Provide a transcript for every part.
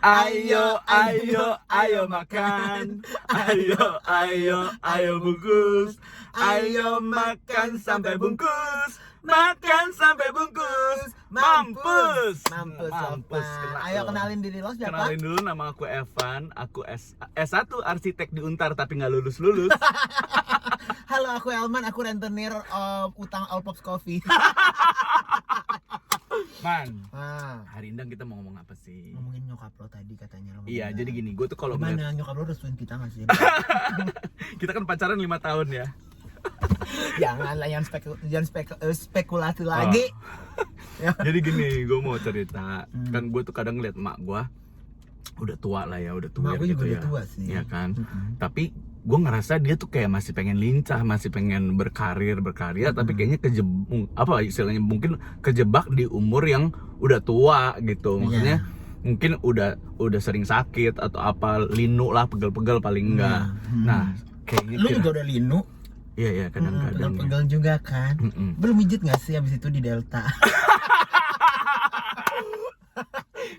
Ayo, ayo, ayo makan. Ayo, ayo, ayo bungkus. Ayo makan sampai bungkus. Makan sampai bungkus. Mampus. Mampus. Kena Ayo lo. kenalin diri lo siapa? Kenalin dulu, nama aku Evan. Aku S1 arsitek di Untar tapi nggak lulus. Halo, aku Elman, aku rentenir utang All Pops Coffee. Man, Ah, hari ini kita mau ngomong apa sih? ngomongin nyokap lo tadi katanya lo. Iya, jadi gini, gue tuh kalau gimana nyokap lo restuin kita nggak sih? kita kan pacaran 5 tahun ya. Janganlah yang spekulasi lagi. Ya. Jadi gini, gue mau cerita. Hmm. Kan gue tuh kadang ngeliat emak gue udah tua lah ya, udah tua Mak gue gitu juga ya. udah tua sih. Iya kan. Mm-mm. Tapi gue ngerasa dia tuh kayak masih pengen lincah, masih pengen berkarya, tapi kayaknya apa istilahnya, mungkin kejebak di umur yang udah tua gitu. Maksudnya mungkin udah sering sakit atau apa, linu lah, pegel-pegel paling enggak. Nah, kayaknya Lu juga udah linu. iya kadang-kadang. Pegel juga kan. Mm-mm. Belum mijit nggak sih abis itu di Delta?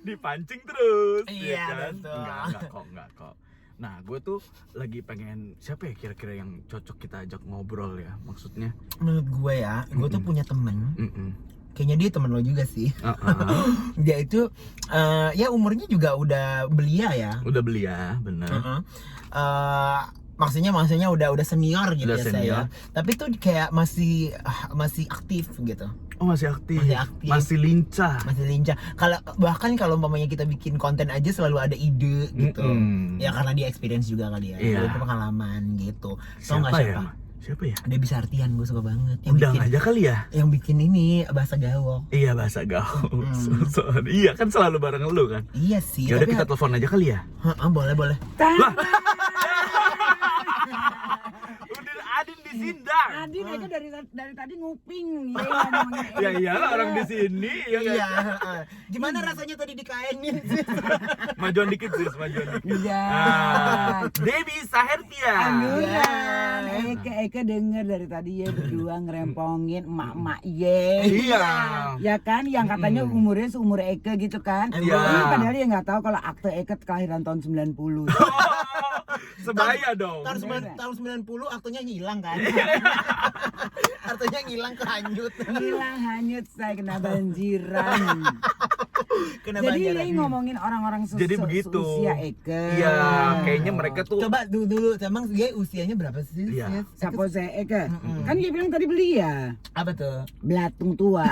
Dipancing terus. Iya, ya kan? betul. Enggak kok. Nah, gue tuh lagi pengen, siapa ya kira-kira yang cocok kita ajak ngobrol ya, maksudnya. Menurut gue ya, gue tuh punya temen. Kayaknya dia temen lo juga sih. Dia itu ya umurnya juga udah belia ya. Udah beli ya, bener. Maksudnya udah senior gitu Udah ya senior. saya. Tapi tuh kayak masih aktif gitu. Oh, masih aktif. Masih aktif. Masih lincah. Masih lincah. Bahkan kalau umpamanya kita bikin konten aja selalu ada ide gitu. Ya karena dia experience juga kali ya. Iya. Dia pengalaman gitu. Tau nggak Siapa siapa? ya? Siapa ya? Dia bisa artian, gue suka banget. Undang aja kali ya. Yang bikin ini bahasa gawok. Iya, bahasa gaul. Iya, kan selalu bareng lu kan. Iya sih. Ya udah, tapi kita telepon aja kali ya. boleh. Lah. Udah Adin di sindang. Adin itu dari tadi nguping ya, Ya iyalah, orang di sini ya kan. Iya. Gimana rasanya tadi dikainin? Majuan dikit sih, majuan dikit. Iya. Debbie Sahertia. Anuran, Eka denger dari tadi ya berdua ngerempongin emak-emak ye. Iya. Ya kan, yang katanya umurnya seumur Eka gitu kan. Iya. Ini padahal ya nggak tahu kalau akte Eka kelahiran tahun 90. Sebaya dong. Tahun 90 aktunya ngilang kan? Artinya ngilang kehanyut. Hilang hanyut, saya kena banjiran. Kena Jadi banjaran. ini ngomongin orang-orang Jadi begitu. seusia Eka. Iya, kayaknya mereka tuh. Coba dulu, emang dia usianya berapa sih? Iya. Siapa saya Eka? Kan dia bilang tadi beli ya. Apa tuh? Belatung tua.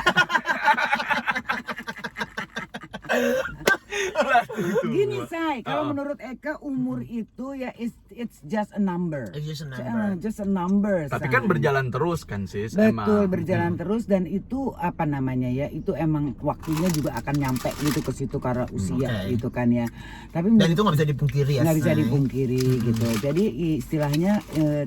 Gini say, kalau menurut Eka umur itu ya it's just a number. It's just a number. Just a number. Tapi Say. kan berjalan terus kan sis. Betul, emang. berjalan terus, dan itu apa namanya ya, itu emang waktunya juga akan nyampe gitu ke situ karena usia Oke. gitu kan ya. Tapi Dan itu nggak bisa dipungkiri ya. nggak bisa Say. dipungkiri gitu. Jadi istilahnya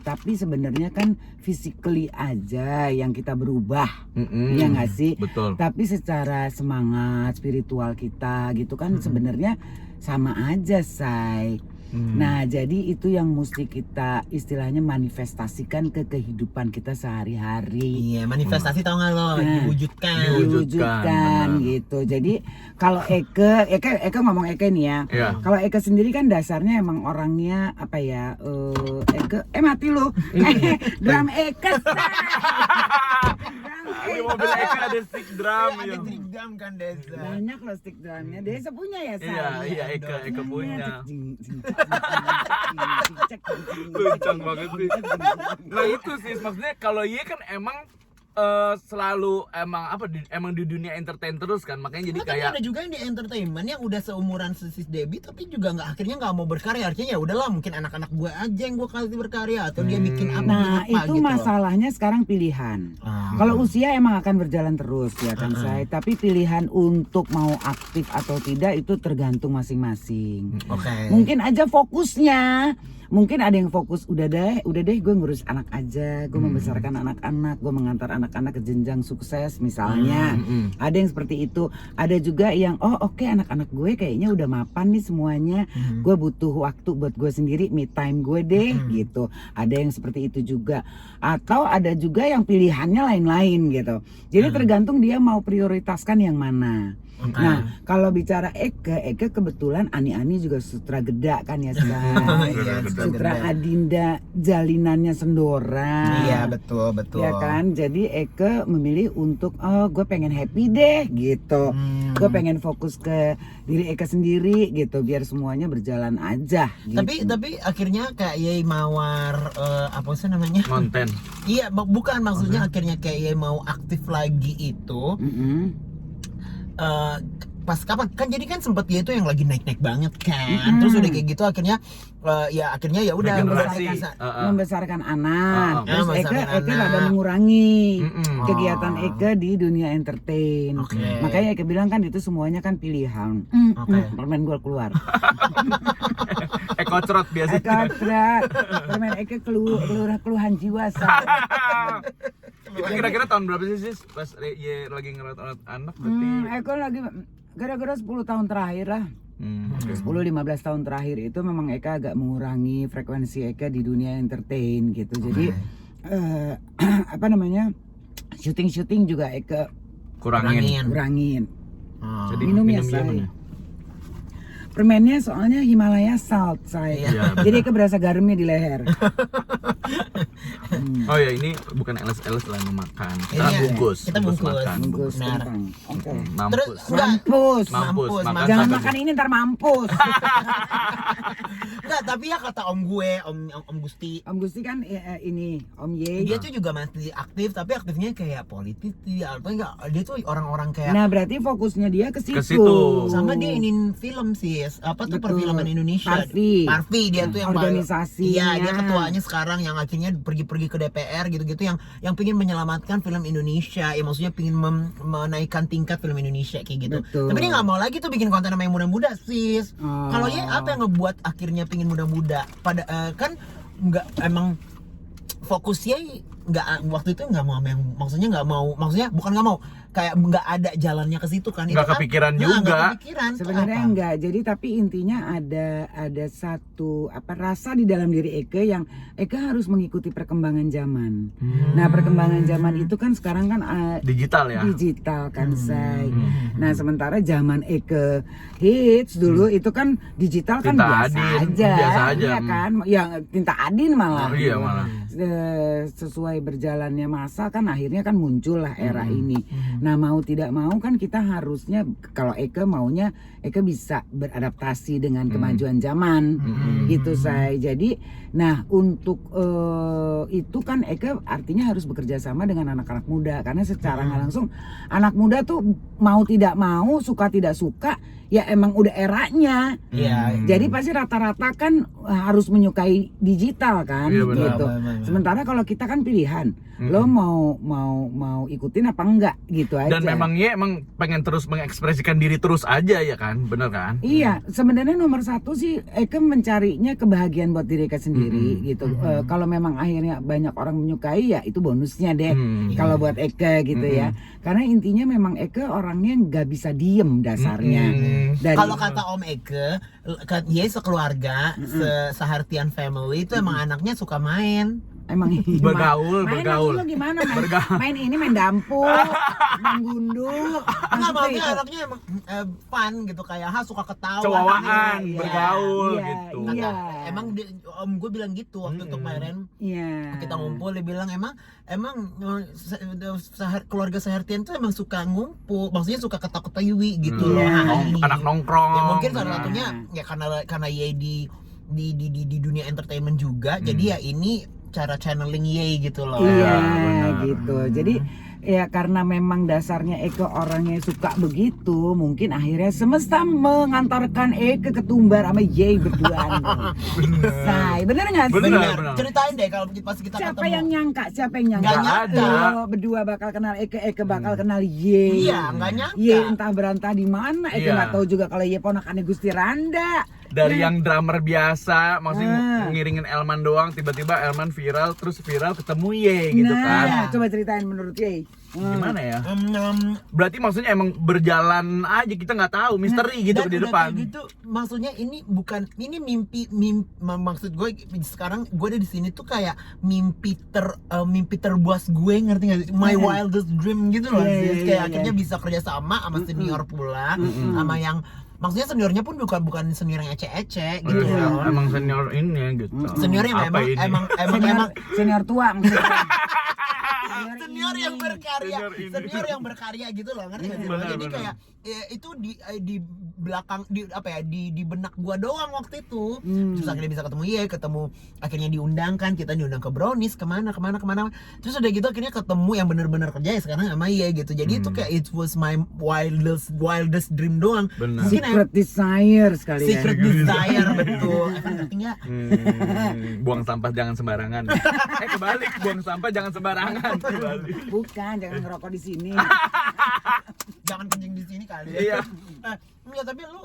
tapi sebenarnya kan physically aja yang kita berubah. Iya nggak sih? Betul. Tapi secara semangat spiritual kita gitu kan sebenarnya sama aja say. Nah jadi itu yang mesti kita istilahnya manifestasikan ke kehidupan kita sehari-hari. Iya, manifestasi tau nggak lo? Nah. Diwujudkan. Diwujudkan, benar. Gitu. Jadi kalau Eka ngomong Eka nih ya. Iya. Kalau Eka sendiri kan dasarnya emang orangnya apa ya? Eka mati lu. Drum Eka. Di mobil Eka ada stick drum Ada yang. trik drum kan Desa. Banyak loh stick drumnya. Desa punya ya say. Iya, Eka punya. Kencang Kencang banget sih. Nah itu sih maksudnya, kalau iya kan emang selalu emang di dunia entertain terus kan, makanya jadi Tapi kayak ada juga yang di entertainment yang udah seumuran sis Debbie tapi juga akhirnya nggak mau berkarya. Artinya ya udahlah, mungkin anak-anak gue aja yang gue kasih berkarya atau dia bikin apa. Nah gitu itu loh. masalahnya sekarang pilihan. Kalau usia emang akan berjalan terus ya kan say. Tapi pilihan untuk mau aktif atau tidak itu tergantung masing-masing. Oke. Mungkin aja fokusnya, mungkin ada yang fokus udah deh gue ngurus anak aja, gue membesarkan anak-anak, gue mengantar anak-anak ke jenjang sukses misalnya. Ada yang seperti itu. Ada juga yang oke, anak-anak gue kayaknya udah mapan nih semuanya, gue butuh waktu buat gue sendiri, me time gue deh gitu. Ada yang seperti itu juga. Atau ada juga yang pilihannya lain-lain gitu. Jadi tergantung dia mau prioritaskan yang mana. Nah, kalau bicara Eke kebetulan Ani juga sutra geda kan ya sekarang. Iya, Sutra Adinda jalinannya Sendora. Iya, betul. Ya kan, jadi Eke memilih untuk gue pengen happy deh gitu. Gue pengen fokus ke diri Eke sendiri gitu, biar semuanya berjalan aja. Gitu. Tapi akhirnya kayak Yei Mawar apa sih namanya? Konten. Iya, bukan maksudnya akhirnya kayak Yei mau aktif lagi itu. Pas kapan kan jadi kan sempet dia itu yang lagi naik banget kan, terus udah kayak gitu akhirnya ya udah membesarkan anak, terus membesarkan Eke anak. rada mengurangi kegiatan Eke di dunia entertain. Makanya Eke bilang kan itu semuanya kan pilihan. Permen gue keluar. Kocrot biasa. Permen Eke keluhan jiwa. Kira-kira tahun berapa sih sis pas lagi ngerawat anak berarti? Eko lagi gara-gara 10 tahun terakhir lah. 10-15 tahun terakhir itu memang Eka agak mengurangi frekuensi Eka di dunia entertain gitu. Jadi apa namanya? Syuting juga Eka kurangin. Jadi minumnya mana? Permennya soalnya Himalaya Salt saya. Jadi Eka berasa garamnya di leher. Oh ya, ini bukan LS lah memakan. Kita bungkus. Nah, Mampus. Mampus. Makan Jangan sampai makan ini ntar mampus. Enggak, tapi ya kata om gue, om Gusti. Om Gusti kan ini Om Ye. Dia tuh juga masih aktif, tapi aktifnya kayak politisi apa enggak? Dia tuh orang-orang kayak. Nah, berarti fokusnya dia ke situ. Sama dia ingin film sih. Apa tuh perfilman Indonesia? Parvi dia tuh yang organisasi. Iya, dia ketuanya sekarang yang akhirnya pergi ke DPR gitu-gitu yang pingin menyelamatkan film Indonesia. Ya maksudnya pingin menaikkan tingkat film Indonesia kayak gitu. Betul. Tapi dia nggak mau lagi tuh bikin konten sama yang muda-muda, sis. Kalau ya apa yang ngebuat akhirnya pingin muda-muda? Pada kan nggak emang fokusnya nggak waktu itu nggak mau yang maksudnya bukan nggak mau kayak nggak ada jalannya ke situ kan, nggak kepikiran juga. Nggak kepikiran, sebenarnya enggak. Jadi tapi intinya ada satu rasa di dalam diri Eke yang Eke harus mengikuti perkembangan zaman. Nah, perkembangan zaman itu kan sekarang kan digital kan say. Nah, sementara zaman Eke hits dulu itu kan digital kan biasa aja ya kan, yang Tinta Adin malah. Iya malah. Sesuai berjalannya masa kan akhirnya kan muncullah era ini. Nah, mau tidak mau kan kita harusnya, kalau Eke maunya Eke bisa beradaptasi dengan kemajuan zaman gitu saya. Jadi nah untuk itu kan Eke artinya harus bekerja sama dengan anak-anak muda, karena secara nggak langsung anak muda tuh mau tidak mau, suka tidak suka ya emang udah eranya. Jadi pasti rata-rata kan harus menyukai digital kan gitu. Sementara kalau kita kan pilihan, lo mau ikutin apa enggak gitu aja. Dan memang pengen terus mengekspresikan diri terus aja ya kan, bener kan? Iya, sebenarnya nomor satu sih Eke mencarinya kebahagiaan buat diri Eke sendiri gitu. Kalau memang akhirnya banyak orang menyukai ya itu bonusnya deh. Kalau buat Eke gitu ya. Karena intinya memang Eke orangnya nggak bisa diem dasarnya. Kalau kata Om Eke, dia sekeluarga, sehartian family itu emang anaknya suka main. Emang bergaul. Gimana main ini main dampur, main gundu. Maksudnya anaknya emang fun gitu, kayak suka ketawa, cowaan, bergaul gitu. Iya. Emang om gue bilang gitu waktu itu kemarin. Kita ngumpul, dia bilang emang keluarga sehartian tuh emang suka ngumpul, maksudnya suka ketawa-ketawi gitu loh. Anak nongkrong. Ya mungkin salah satunya ya karena Ye di dunia entertainment juga, jadi ya ini cara channeling Ye gitu loh. Iya, gitu. Jadi ya karena memang dasarnya Eke orangnya suka begitu, mungkin akhirnya semesta mengantarkan Eke ketumbar sama Ye berdua. Bener nggak sih? Bener. Ceritain deh kalau pas kita siapa ketemu. yang nyangka? Nggak nyangka. Lo berdua bakal kenal Eke bakal kenal Ye. Iya, nggak nyangka. Ye entah berantah di mana. Eke nggak tahu juga kalau Ye ponakannya Gusti Randa. Dari yang drummer biasa, maksudnya ngiringin Elman doang, tiba-tiba Elman viral, terus viral ketemu Ye gitu kan. Coba ceritain menurut Ye. Gimana ya? Berarti maksudnya emang berjalan aja, kita nggak tahu, misteri gitu Dan di udah depan. kayak gitu, maksudnya ini mimpi maksud gue sekarang gue ada di sini tuh kayak mimpi terbuas gue, ngerti nggak sih? My wildest dream gitu loh, sis. Kayak akhirnya bisa kerja sama senior pula, sama yang maksudnya seniornya pun bukan senior yang ece-ece gitu loh. Emang senior ini gitu. Senior yang Apa ini? emang senior tua maksudnya. senior yang berkarya, Senior yang berkarya gitu loh, ngerti nggak sih? Benar, Jadi benar. kayak itu di belakang di benak gua doang waktu itu. Terus akhirnya bisa ketemu akhirnya diundangkan, kita diundang ke Brownies kemana. Terus udah gitu akhirnya ketemu yang bener-bener kerja ya sekarang sama Ye gitu. Jadi itu kayak it was my wildest dream doang. Benar. Mungkin Secret desire sekali secret ya. desire betul. Ngerti nggak? Buang sampah jangan sembarangan. Kebalik, buang sampah jangan sembarangan. Kebalik. Bukan, jangan ngerokok di sini. Jangan kencing di sini kali. Iya. Enggak, tapi lu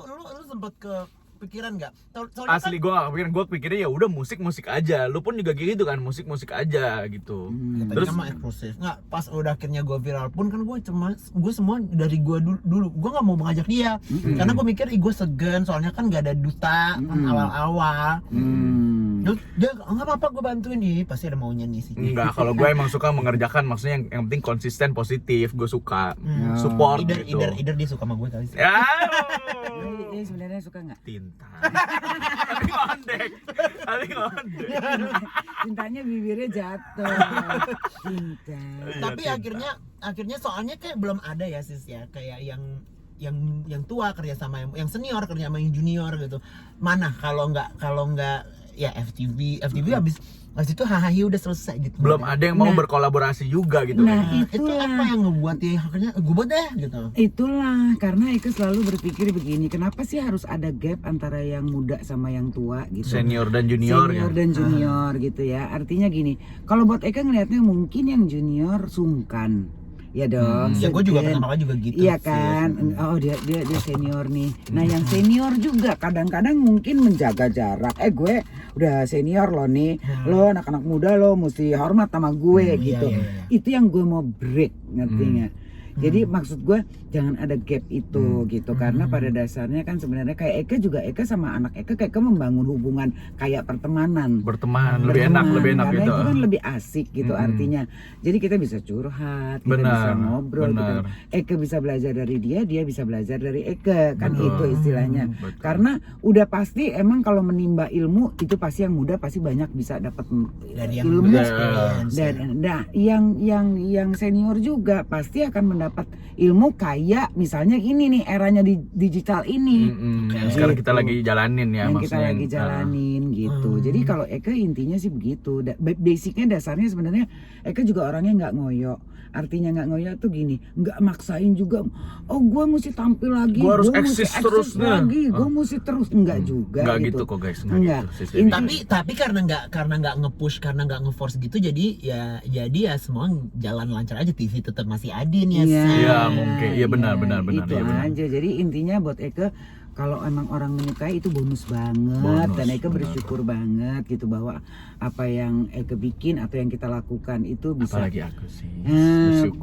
sempet kepikiran nggak? Soalnya Asli gue gak kepikiran, gue pikirnya ya udah musik aja. Lu pun juga gitu kan, musik aja gitu. terus Terus sama eksklusif. Nggak, pas udah akhirnya gue viral pun kan gue semua dari gue dulu gue nggak mau mengajak dia karena gue mikir gue segan, soalnya kan nggak ada duta kan awal-awal. Terus dia nggak apa-apa gue bantuin nih, pasti ada maunya nih sih. enggak, kalau gue emang suka mengerjakan, maksudnya yang penting konsisten, positif, gue suka support gitu. Either dia suka sama gue kali sih. Ya, Ini sebenarnya suka nggak? tinta. Tapi ngondek. Cintanya bibirnya jatuh. Cinta. Tapi cinta. akhirnya soalnya kayak belum ada ya sis ya, kayak yang tua kerja sama yang senior kerja sama yang junior gitu. Mana kalau nggak ya FTV habis itu hahaha udah selesai gitu. Belum ada yang mau berkolaborasi juga gitu. Nah, kan. Itu apa yang ngebuat dia akhirnya gue buat deh gitu. Itulah karena Eka selalu berpikir begini, kenapa sih harus ada gap antara yang muda sama yang tua gitu. Senior dan junior ya. Senior dan junior gitu ya. Artinya gini, kalau buat Eka ngelihatnya mungkin yang junior sungkan. Ya dong. Ya gue juga segan. pertama kali juga gitu. Iya sih. kan, oh dia senior nih. Nah yang senior juga kadang-kadang mungkin menjaga jarak. Gue udah senior loh nih, lo anak-anak muda lo mesti hormat sama gue gitu. Iya. Itu yang gue mau break, ngerti nggak? Jadi maksud gue jangan ada gap itu gitu, karena pada dasarnya kan sebenarnya kayak Eka sama anak Eka membangun hubungan kayak pertemanan. Berteman, lebih enak Karena gitu. itu kan lebih asik gitu artinya. Jadi kita bisa curhat, kita Benar, bisa ngobrol, benar. Eka bisa belajar dari dia bisa belajar dari Eka, kan Betul. itu istilahnya. Betul. Karena udah pasti emang kalau menimba ilmu itu pasti yang muda pasti banyak bisa dapat Dari yang ilmu. experience, ya. Dan nah yang senior juga pasti akan mendapat ilmu kayak misalnya ini nih eranya di digital ini. Yang sekarang kita Gitu. lagi jalanin ya, Yang kita maksudnya. lagi jalanin gitu. Jadi kalau Eka intinya sih begitu. Basicnya dasarnya sebenarnya Eka juga orangnya nggak ngoyo. Artinya nggak ngoyo tuh gini, nggak maksain juga. Oh gue mesti tampil lagi, Gua harus gua mesti eksis terus nih. lagi, gue mesti terus enggak juga. Nggak gitu kok guys, nggak Enggak. gitu sistemnya. Tapi karena nggak nge-push, karena nggak nge-force gitu, jadi ya semua jalan lancar aja. TV tetap masih adin ya. Iya. Sih. Iya, mungkin. Iya, benar, Itu iya, benar. aja. Jadi intinya buat Eka kalau emang orang menyukai itu bonus banget. Bonus, Dan Eka benar. bersyukur banget gitu bahwa apa yang Eka bikin atau yang kita lakukan itu bisa Apalagi aku sih.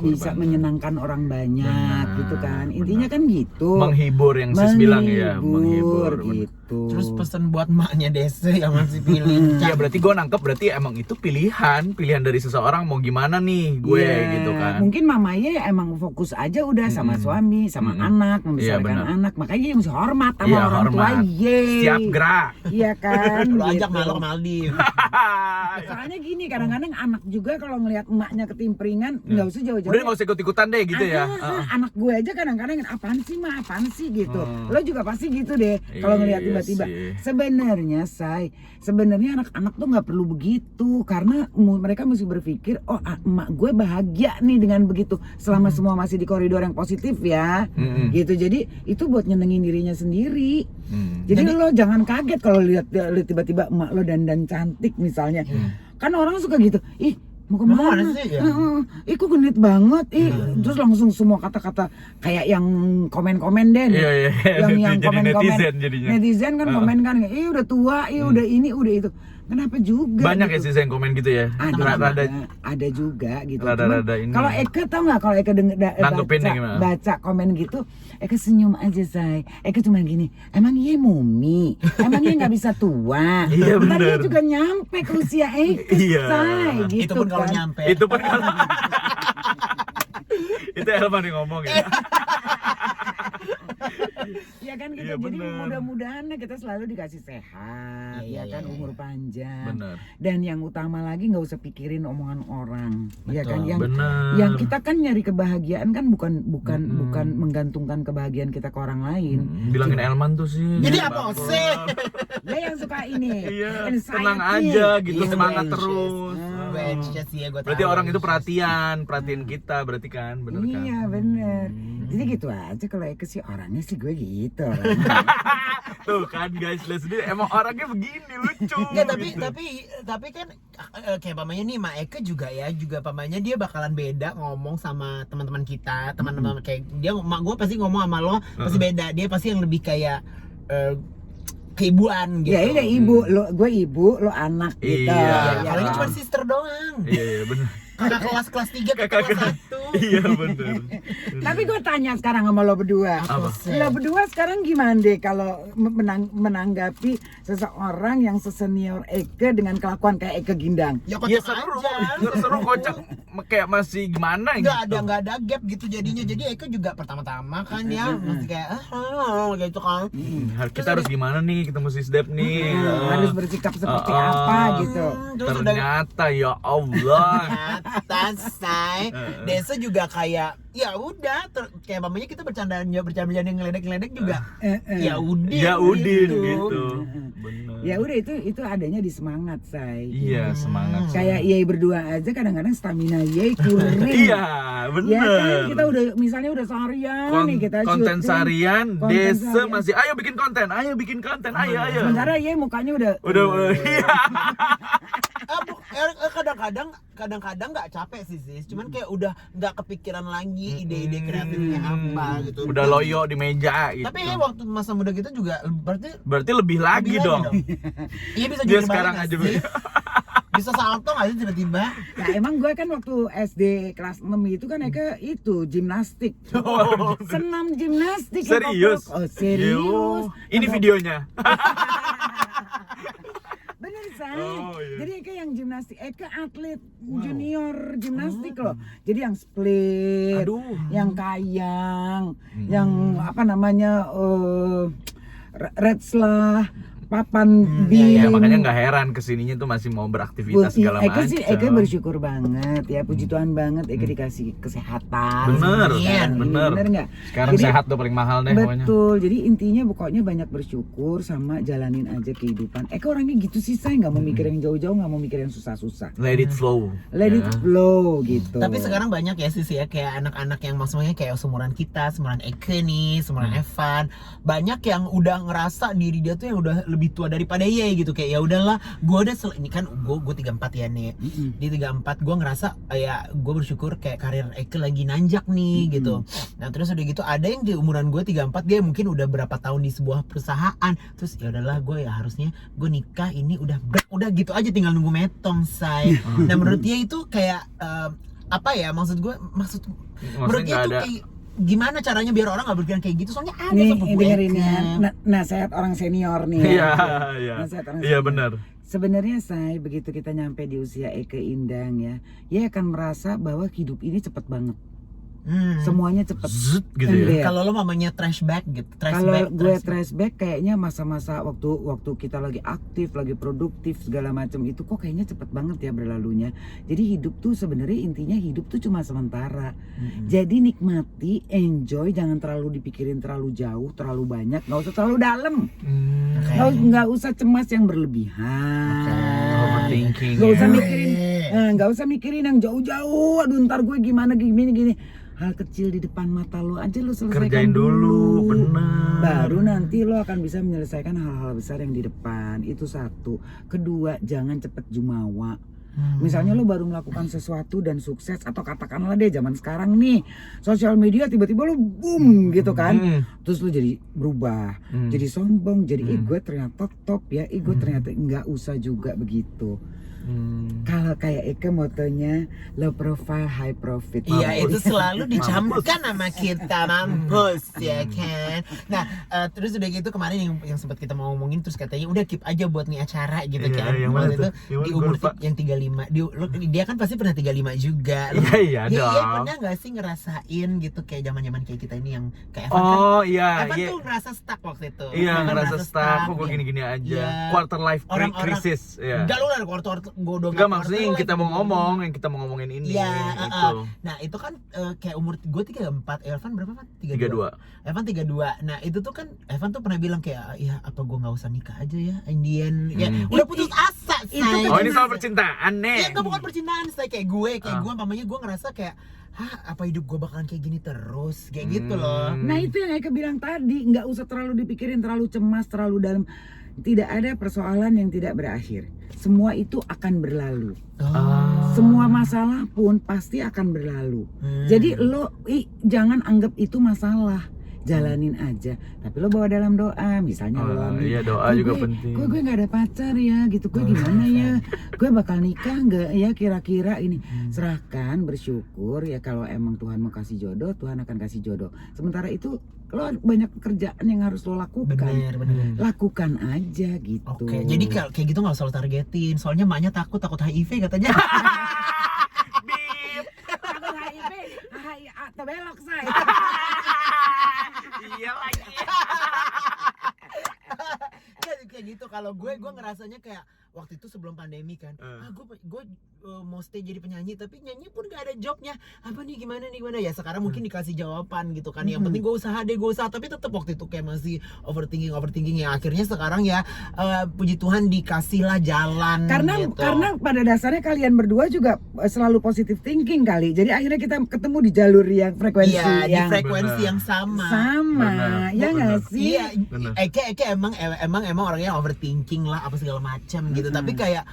bisa banget. menyenangkan orang banyak Benar, gitu kan. Intinya benar. kan gitu. Menghibur yang sis bilang ya, menghibur. gitu. Terus pesan buat maknya Dese yang masih pilih. Ya berarti gue nangkep berarti emang itu pilihan dari seseorang mau gimana nih gue Iya, gitu kan. Mungkin mamanya emang fokus aja udah sama suami, sama anak, membesarkan benar. anak. Makanya dia mesti hormat sama Iya, orang tua. hormat. Siap gerak. Iya kan. Lu ajak gitu. malu ke Maldives. Soalnya gini, kadang-kadang anak juga kalau ngelihat emaknya ketimpringan, nggak usah jauh-jauh. Udah nggak usah ikut-ikutan deh gitu ya. Anak gue aja kadang-kadang apaan sih ma, apaan sih gitu. Lo juga pasti gitu deh. Kalau ngelihat Iya tiba-tiba. sih. Sebenarnya anak-anak tuh nggak perlu begitu, karena mereka mesti berpikir, oh emak gue bahagia nih dengan begitu. Selama semua masih di koridor yang positif ya, gitu. Jadi itu buat nyenengin dirinya sendiri. Jadi lo jangan kaget kalau lihat tiba-tiba emak lo dandan cantik misalnya. Kan orang suka gitu, ih mau kemana sih, ya? Ih kok genit banget, terus langsung semua kata-kata kayak yang komen-komen deh, Iya. yang Jadi komen-komen netizen jadinya. netizen kan komen kan, ih udah tua, ih udah ini udah itu. Kenapa juga? Banyak ya gitu. sih yang komen gitu ya. Ada juga gitu. Rada-rada Cuman ini. kalau Eka tau nggak, kalau Eka Nanggepinnya gimana? baca komen gitu, Eka senyum aja say. Eka cuma gini, emang iya mumi, emang iya nggak bisa tua. Iya, Ntar dia bener. juga nyampe ke usia Eka Iya. say, gitu Itu pun kalau kan. nyampe. Itu pun kalau itu Elman yang ngomong ya. Ya kan Iya, kita jadi bener. mudah-mudahan kita selalu dikasih sehat, Iya, ya kan iya, umur iya. panjang. Bener. Dan yang utama lagi nggak usah pikirin omongan orang, ya kan? Betul. Bener. Yang kita kan nyari kebahagiaan kan bukan Mm-mm. menggantungkan kebahagiaan kita ke orang lain. Bilangin Elman tuh sih. Jadi bagus. apa sih? Dia yang suka ini. Iya, anxiety. tenang aja gitu, Iya, semangat anxious. terus. Gue anxious ya, gue Berarti tahu. orang itu perhatian kita berarti kan, bener kan? Iya bener. Jadi gitu aja kalau Eka sih orangnya sih gue gitu. Tuh kan guys, lihat sendiri emang orangnya begini lucu. Nggak, gitu. tapi kan kayak pamannya nih Ma Eke juga ya, juga pamannya dia bakalan beda ngomong sama teman-teman kita, teman-teman kayak dia, mak gue pasti ngomong sama lo pasti beda, dia pasti yang lebih kayak keibuan gitu. Ya udah ibu, gue ibu, lo anak gitu. Iya. Kalau ini Paham. cuma sister doang. Iya bener. Kakak kelas 3, kakak kelas 1. Iya bener. Tapi gue tanya sekarang sama lo berdua. Apa? Lo berdua sekarang gimana deh kalau menanggapi seseorang yang sesenior Eke dengan kelakuan kayak Eke Gindang? Ya Iya kocak seru, aja. seru kocak. Kayak masih gimana gitu. Nggak ada gap gitu jadinya. Jadi Eke juga pertama-tama kan ya masih kayak gitu kan. Kita harus gimana nih, kita mesti step nih. Harus bersikap seperti Ah, apa gitu. Terus udah Ternyata ya Allah. atas say Desa juga kayak ya udah kayak mamanya kita bercanda ngeledek juga ya udin Ya Udin gitu. gitu. Bener. Ya udah itu adanya di semangat say. Iya semangat. Kayak Yei berdua aja kadang-kadang stamina Yei kurang. Iya Ya bener. kan kita udah misalnya udah seharian nih kita Konten syuting. seharian, Konten Desa seharian. masih ayo bikin konten, ayo. Sementara Yei mukanya udah Iya. Kadang-kadang nggak capek sih sis, cuman kayak udah nggak kepikiran lagi ide-ide kreatifnya apa gitu. Udah loyo di meja gitu. Tapi waktu masa muda kita juga berarti Berarti lebih lagi dong. Iya bisa Dia jadi sekarang balik aja nggak sih? Bisa salto nggak sih tiba-tiba? Nah emang gue kan waktu SD kelas 6 itu kan Eka itu gimnastik. Senam gimnastik. ya, Serius? Pokok. Oh serius. Yo. Ini videonya. Bener say. Oh, iya. Jadi Eka yang gimnastik, Eka atlet junior gimnastik loh. Jadi yang split, Aduh. yang kayang, yang apa namanya reds lah, papan beam. Ya makanya nggak heran kesininya tuh masih mau beraktivitas segala Eka macam. sih, Eka bersyukur banget ya, puji Tuhan banget Eka dikasih kesehatan. Bener, Sekarang ini, bener. bener nggak? Sekarang Jadi- sehat tuh paling mahal deh pokoknya. Betul, jadi intinya pokoknya banyak bersyukur sama jalanin aja kehidupan. Eka orangnya gitu sih, saya nggak mau mikir yang jauh-jauh, nggak mau mikir yang susah-susah. Let it flow. Let it Ya. flow gitu. Tapi sekarang banyak ya sih ya kayak anak-anak yang maksudnya kayak seumuran kita, seumuran Eke nih, seumuran Evan, banyak yang udah ngerasa diri dia tuh yang udah lebih tua daripada Ye gitu, kayak ya udahlah, gue udah ini kan gue 34 ya nih. Di 34 gue ngerasa ya gue bersyukur kayak karir Eke lagi nanjak nih gitu. Nah terus udah gitu ada yang di umuran gue 34 dia mungkin udah berapa tahun di sebuah perusahaan. Terus ya udahlah gue ya harusnya gue nikah ini udah gitu aja tinggal nunggu metong say. Nah menurut dia itu kayak apa ya maksud menurut Maksudnya dia nggak tuh ada. kayak gimana caranya biar orang nggak berpikiran kayak gitu, soalnya ada nih sepupu dengerin Eke. ya, nasihat orang senior nih. Iya, iya. Nasihat orang Iya senior. benar. Sebenarnya say begitu kita nyampe di usia Eke Indang ya, ia akan merasa bahwa hidup ini cepet banget. Semuanya cepet. Zut gitu ya. Iya. Kalau lo mamanya trashback gitu, Kalau gue flashback kayaknya masa-masa waktu kita lagi aktif, lagi produktif segala macam itu kok kayaknya cepet banget ya berlalunya. Jadi hidup tuh sebenarnya intinya hidup tuh cuma sementara. Jadi nikmati, enjoy, jangan terlalu dipikirin terlalu jauh, terlalu banyak, nggak usah terlalu dalam, nggak usah cemas yang berlebihan, Overthinking. nggak usah ya. mikirin, nggak usah mikirin yang jauh-jauh. Aduh ntar gue gimana gini. Hal kecil di depan mata lo aja lo selesaikan Kerjain dulu, bener. Baru nanti lo akan bisa menyelesaikan hal-hal besar yang di depan. Itu satu. Kedua, jangan cepet jumawa. Misalnya lo baru melakukan sesuatu dan sukses, atau katakanlah deh zaman sekarang nih sosial media tiba-tiba lo boom gitu kan, terus lo jadi berubah, jadi sombong, jadi gue ternyata top ya, gue ternyata nggak usah juga begitu. Kalau kayak Eka motonya low profile high profit. Iya, itu selalu dicampurkan sama kita, mampus ya kan. Nah, terus udah gitu kemarin yang sempat kita mau ngomongin, terus katanya udah keep aja buat nih acara gitu kan. Yang mana Waktu itu tuh? di umur yang 35. Dia kan pasti pernah 35 juga. Iya dong. Pernah nggak sih ngerasain gitu kayak zaman-zaman kayak kita ini yang kayak Evan Oh kan? iya. Evan tuh ngerasa stuck waktu itu. Iya, Evan ngerasa stuck, kok gue ya. gini-gini aja. Iya. Quarter life Orang-orang- crisis. Iya. Enggak, lu ada quarter gue udah Enggak, maksudnya yang kita mau ngomong, yang kita mau ngomongin ini Iya, gitu. Nah itu kan kayak umur gue 34, Evan berapa kan? 32. Evan 32. Nah itu tuh kan Evan tuh pernah bilang kayak, ya apa gue nggak usah nikah aja ya, Indian. Ya udah putus asa, itu say. kan Oh, ini soal percintaan nih. Ya enggak, bukan percintaan, say. Kayak gue mamanya gue ngerasa kayak, hah apa hidup gue bakalan kayak gini terus, kayak gitu loh. Nah itu yang Eka bilang tadi, nggak usah terlalu dipikirin, terlalu cemas, terlalu dalam. Tidak ada persoalan yang tidak berakhir. Semua itu akan berlalu. Semua masalah pun pasti akan berlalu. Jadi lo jangan anggap itu masalah. Jalanin aja, tapi lo bawa dalam doa. Misalnya lo iya, doa juga penting. Gue nggak ada pacar ya, gitu. Gue gimana ya? Gue bakal nikah nggak ya? Kira-kira ini. Serahkan, bersyukur ya, kalau emang Tuhan mau kasih jodoh, Tuhan akan kasih jodoh. Sementara itu lo banyak pekerjaan yang harus lo lakukan. Bener. Lakukan aja gitu. Oke, jadi kayak gitu nggak usah lo targetin. Soalnya maknya takut HIV katanya. Takut HIV, atau belok saya. Iya lagi. Kayak gitu. Kalau gue ngerasanya kayak waktu itu sebelum pandemi kan, gue mau stay jadi penyanyi, tapi nyanyi pun gak ada jobnya. Apa nih, gimana ya. Sekarang mungkin dikasih jawaban gitu kan. Yang penting gue usaha, tapi tetap waktu itu kayak masih overthinking ya. Akhirnya sekarang ya puji Tuhan dikasih lah jalan. Karena gitu. karena pada dasarnya kalian berdua juga selalu positive thinking kali. Jadi akhirnya kita ketemu di jalur yang frekuensi iya, di yang frekuensi yang sama. sama. Ya nggak sih? Iya, Bener. Eke emang orangnya overthinking lah apa segala macam gitu. Tapi kayak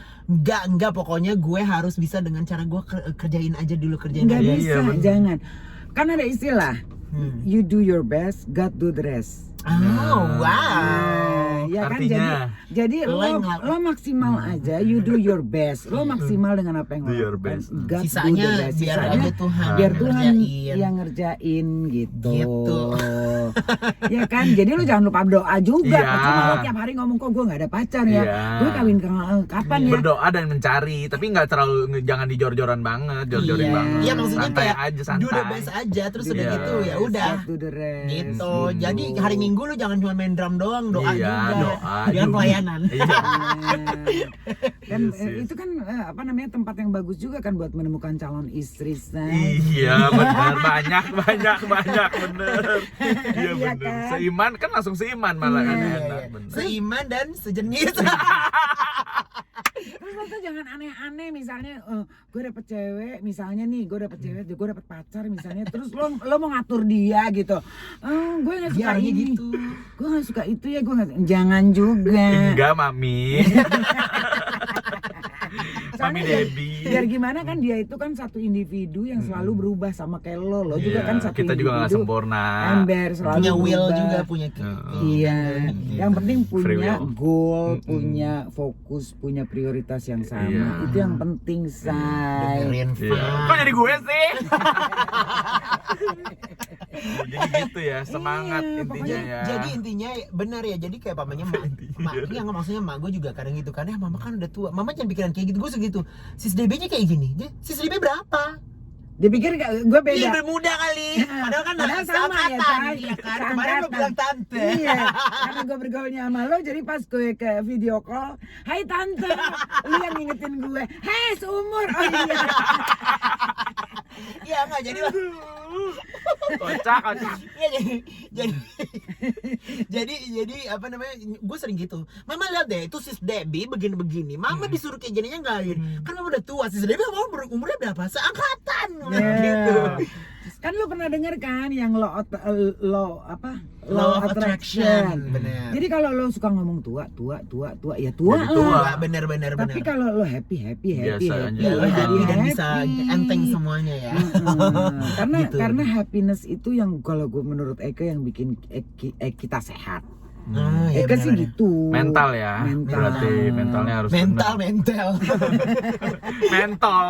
enggak pokoknya gue harus bisa dengan cara gue kerjain aja dulu. Nggak Iya, bisa, bener. jangan. Kan ada istilah, you do your best, God do the rest. Oh, wow. Ya kan, Artinya? jadi lo maksimal aja, you do your best. Lo maksimal dengan apa yang Do lo your lakukan. best. God do the Sisanya best. biar Sisanya aja Tuhan biar Tuhan ngerjain. yang ngerjain gitu. Gitu. Ya kan, jadi lo jangan lupa berdoa juga. Iya. Cuma lo tiap hari ngomong, kok gue nggak ada pacar ya, Iya. gue kawin kapan ya? Berdoa dan mencari, tapi nggak terlalu, jangan dijor-joran banget, jor-jorin banget. Iya, maksudnya santai kayak aja, santai. do the best aja, terus udah Iya. gitu ya udah. God do the rest. Gitu. Jadi hari Minggu lu jangan cuma main drum doang, doa Iya, juga. doa Biar juga. pelayanan. Iya. Dan Yes. itu kan apa namanya, tempat yang bagus juga kan buat menemukan calon istri, say. Iya benar, banyak bener. Iya Iya bener. kan? Seiman kan langsung seiman malah kan Iya, enak. iya. Bener. Seiman dan sejenis. Terus lo tuh jangan aneh-aneh, misalnya gue dapet cewek, misalnya nih gue dapet cewek, gue dapet pacar misalnya, terus lo mau ngatur dia gitu. Gue nggak suka Biarnya ini, gitu. gue nggak suka itu ya, gue nggak, jangan juga. Enggak, Mami. Mami Soalnya Debbie. biar gimana kan, dia itu kan satu individu yang selalu berubah sama kayak lo juga Iya, kan satu kita juga nggak individu. sempurna. Ember selalu Punya will berubah. juga, punya Iya, yang penting Free punya will. goal, punya fokus, punya prioritas yang sama. Iya. Itu yang penting, say. dengerin Iya. Fat. Kok jadi gue sih? Jadi gitu ya, semangat Iya, intinya pokoknya ya. Jadi intinya benar ya, jadi kayak papanya ini yang maksudnya mak gue juga kadang gitu kan, mama kan udah tua, mama jangan pikiran kayak gitu, gue segitu. Sis DB-nya kayak gini, sis DB berapa? Dia pikir gue beda. Iya, lebih muda kali. Padahal kan Padahal sama ya, seangkatan, Tay. iya kan? Seangkatan. Kemarin lo bilang tante. Iya, karena gue bergaulnya sama lo, jadi pas gue ke video call, hai tante, lu yang ngingetin gue, hei seumur, oh iya. Iya enggak, jadi Kocak. Iya, jadi apa namanya, gue sering gitu, mama lihat deh itu sis Debbie begini-begini, mama disuruh kayak gininya enggak, kan mama udah tua, sis Debbie umurnya berapa, seangkatan Yeah. gitu. Kan lu pernah denger kan yang law Law of attraction. Bener. Jadi kalau lo suka ngomong tua ya tua Jadi lah. tua. Bener. Tapi kalau lo happy Biasa aja. Ya, lo happy dan bisa enteng semuanya ya. karena Gitu. karena happiness itu yang kalau gue menurut Eka yang bikin kita sehat. Iya, Eka sih bener. gitu. Mental ya. Mental. Berarti mentalnya harus Mental. bener. Mental.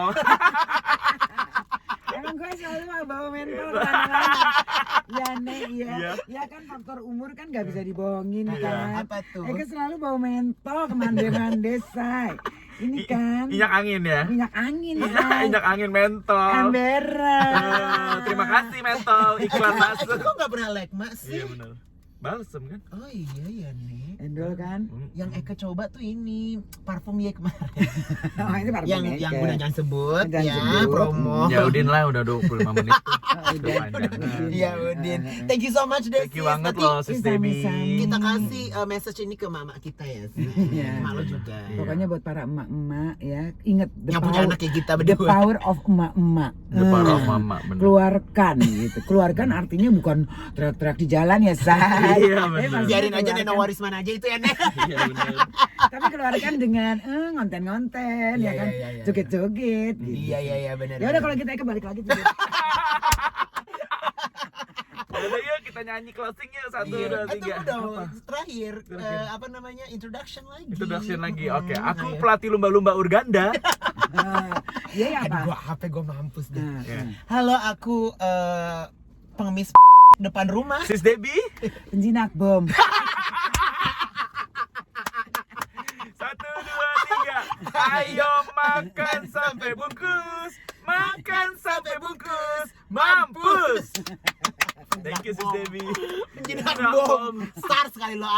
Emang gue selalu bawa mental kemana-mana. Ya Nek, Iya. ya kan faktor umur kan gak bisa dibohongin Iya. kan. Apa tuh? Eka selalu bawa mental kemande-mande say. Ini kan Minyak angin ya. minyak angin say. Minyak angin mentol. Emberan. Terima kasih mentol iklan masuk. Kok nggak pernah like mak sih? Iya benar. Balsem kan? Oh iya ya nih. Endol kan? Yang Eka coba tuh ini parfum ya kemarin. Oh, ini parfum yang Eka. udah jangan sebut Jangan ya sebut. promo. Ya Udin lah udah 25 menit. Udah, panjang. Iya Udin. Thank you so much deh. Thank you banget Nanti loh Sis Debbie. sama-sama. kita kasih message ini ke mama kita ya. Iya. Malu juga. Pokoknya buat para emak-emak ya, ingat Yang punya anak kayak kita the berdua. power of emak-emak. The power of Nah, mama benar. keluarkan gitu. Keluarkan artinya bukan teriak-teriak di jalan ya, say. Iya, bener. Biarin aja Neno Warisman aja itu ya Nek. Iya benar. Tapi keluarkan dengan ngonten-ngonten Iya, ya kan. iya, iya. Joget-joget gitu. Iya benar. Ya udah kalau kita kembali lagi tuh. Udah yuk kita nyanyi closing yuk 1 2 Itu 3. udah terakhir Terakhir. apa namanya introduction lagi. Introduction lagi. Oke, Mm-mm. aku Ayo. pelatih lumba-lumba Urganda. Iya ya Aduh, apa? HP gue mampus deh. Nah, Iya. Halo, aku pengemis depan rumah. Sis Debbie. penjinak bom. 1 2 3. Ayo makan sampai bungkus. Makan sampai bungkus. Mampus. Thank you Sis Debbie. Penjinak bom. Star sekali lo.